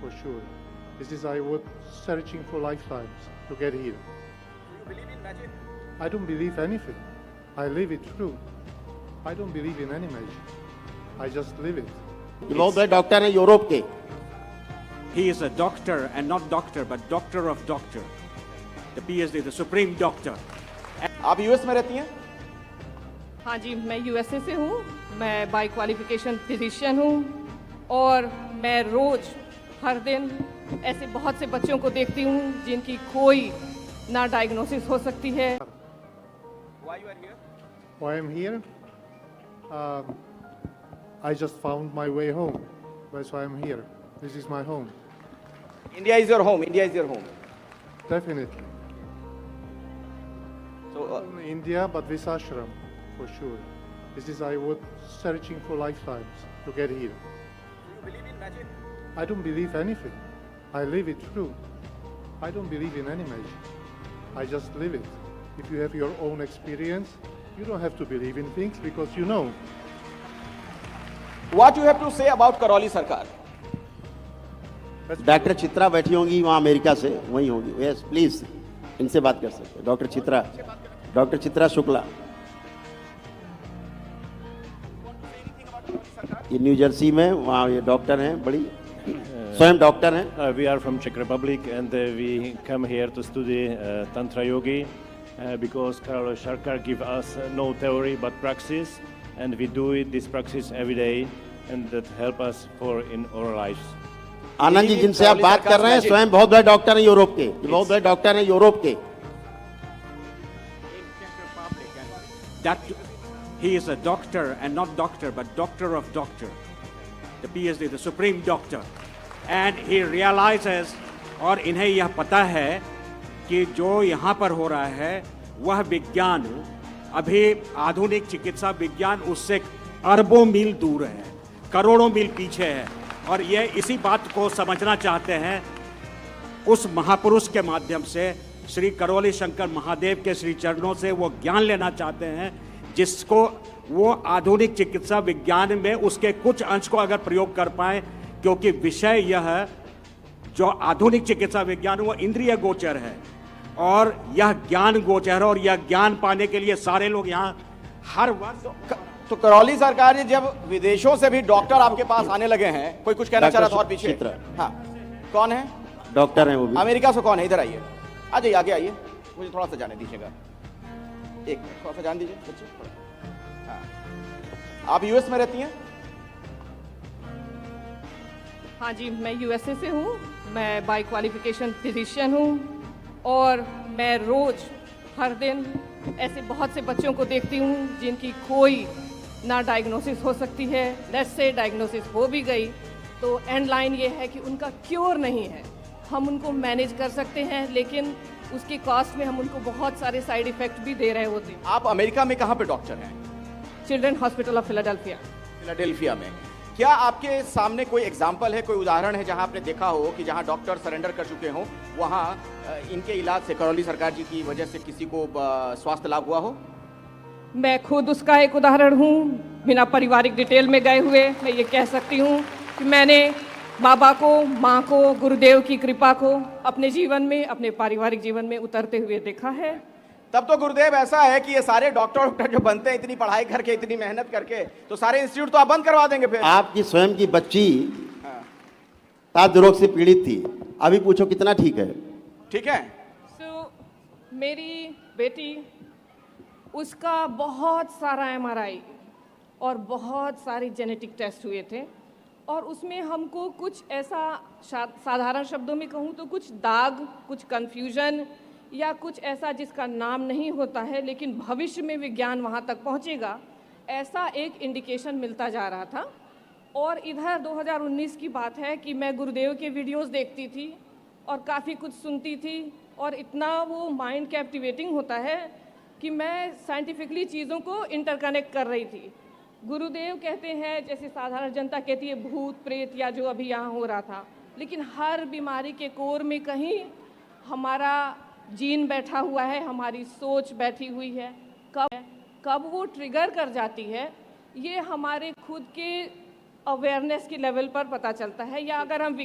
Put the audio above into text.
for sure. This is I was searching for lifetimes to get here. Do you believe in magic? I don't believe anything. I live it through. I don't believe in any magic. I just live it. बहुत बड़े doctor हैं Europe के. He is a doctor and not doctor, but doctor of doctor. The PhD, the supreme doctor. आप US में रहती हैं? हाँ जी, मैं यूएसए से हूँ. मैं बाय क्वालिफिकेशन फिजिशियन हूँ और मैं रोज हर दिन ऐसे बहुत से बच्चों को देखती हूँ जिनकी कोई ना डायग्नोसिस हो सकती है. Why you are here? Why I'm here? I just found my way home. That's why I'm here. This is my home. India is your home. India is your home. Definitely. So India, but this ashram, for sure. This is I was searching for lifetimes to get here. do you believe in magic? I don't believe anything. I live it through. I don't believe in any magic. I just live it. If you have your own experience, you don't have to believe in things because you know. What you have to say about Karoli Sarkar? Doctor Chitra बैठी होंगी वहाँ America से, वहीं होंगी. Yes please, इनसे बात कर सकते हैं. डॉक्टर चित्रा शुक्ला, ये न्यू जर्सी में, वहाँ ये डॉक्टर हैं, बड़ी स्वयं डॉक्टर हैं. We are from Czech Republic and we come here to study Tantra Yogi because Karol Sarkar give us no theory but praxis, and we do this praxis every day, and that help us for in our lives. Anand ji, जिनसे आप बात कर रहे हैं, स्वयं बहुत बड़े doctor हैं यूरोप के. ये बहुत बड़े डॉक्टर हैं यूरोप के. That he is a doctor and not doctor, but doctor of doctor. The PhD, the supreme doctor. And he realizes, और इन्हें यह पता है कि जो यहाँ पर हो रहा है वह विज्ञान, अभी आधुनिक चिकित्सा विज्ञान उससे अरबों मील दूर है, करोड़ों मील पीछे है. और ये इसी बात को समझना चाहते हैं उस महापुरुष के माध्यम से, श्री करोली शंकर महादेव के श्री चरणों से वो ज्ञान लेना चाहते हैं जिसको वो आधुनिक चिकित्सा विज्ञान में उसके कुछ अंश को अगर प्रयोग कर पाए, क्योंकि विषय यह है जो आधुनिक चिकित्सा विज्ञान वो इंद्रिय गोचर है और यह ज्ञान गोचर है, और यह ज्ञान पाने के लिए सारे लोग यहाँ हर वर्ष. तो करौली सरकार जी, जब विदेशों से भी डॉक्टर आपके पास आने लगे हैं, कोई कुछ कहना चाह रहा था और पीछे. हाँ, कौन है? डॉक्टर हैं वो भी. अमेरिका से कौन है? इधर आइए, आ जाइए, आगे आइए, मुझे थोड़ा सा जाने दीजिएगा. एक मिनट, थोड़ा सा जान दीजिए बच्चे. हाँ, आप यूएस में रहती हैं? हाँ जी, मैं यूएसए से हूँ. मैं बाय क्वालिफिकेशन फिजिशियन हूँ और मैं रोज हर दिन ऐसे बहुत से बच्चों को देखती हूँ जिनकी कोई ना डायग्नोसिस हो सकती है. लेट्स से डायग्नोसिस हो भी गई तो एंड लाइन ये है कि उनका क्योर नहीं है. हम उनको मैनेज कर सकते हैं, लेकिन उसके कॉस्ट में हम उनको बहुत सारे साइड इफेक्ट भी दे रहे होते हैं. आप अमेरिका में कहाँ पे डॉक्टर हैं? Children hospital of Philadelphia. Philadelphia में. क्या आपके सामने कोई एग्जाम्पल है, कोई उदाहरण है जहां आपने देखा हो कि जहां डॉक्टर सरेंडर कर चुके हों, वहां इनके इलाज से, करौली सरकार जी की वजह से किसी को स्वास्थ्य लाभ हुआ हो? मैं खुद उसका एक उदाहरण हूँ. बिना पारिवारिक डिटेल में गए हुए मैं ये कह सकती हूँ कि मैंने बाबा को, माँ को, गुरुदेव की कृपा को अपने जीवन में, अपने पारिवारिक जीवन में उतरते हुए देखा है. तब तो गुरुदेव ऐसा है कि ये सारे डॉक्टर जो बनते हैं इतनी पढ़ाई करके, इतनी मेहनत करके, तो सारे इंस्टीट्यूट तो आप बंद करवा देंगे फिर. आपकी स्वयं की बच्ची ताप रोग से पीड़ित थी, अभी पूछो कितना ठीक है. ठीक है. मेरी बेटी, उसका बहुत सारा एमआरआई और बहुत सारे जेनेटिक टेस्ट हुए थे और उसमें हमको कुछ ऐसा, साधारण शब्दों में कहूँ तो कुछ दाग, कुछ कन्फ्यूजन या कुछ ऐसा जिसका नाम नहीं होता है, लेकिन भविष्य में विज्ञान वहाँ तक पहुँचेगा, ऐसा एक इंडिकेशन मिलता जा रहा था. और इधर 2019 की बात है कि मैं गुरुदेव के वीडियोस देखती थी और काफ़ी कुछ सुनती थी और इतना वो माइंड कैप्टिवेटिंग होता है कि मैं साइंटिफिकली चीज़ों को इंटरकनेक्ट कर रही थी. गुरुदेव कहते हैं, जैसे साधारण जनता कहती है भूत प्रेत या जो अभी यहाँ हो रहा था, लेकिन हर बीमारी के कोर में कहीं हमारा जीन बैठा हुआ है, हमारी सोच बैठी हुई है. कब वो ट्रिगर कर जाती है, ये हमारे खुद के अवेयरनेस के लेवल पर पता चलता है. या अगर हम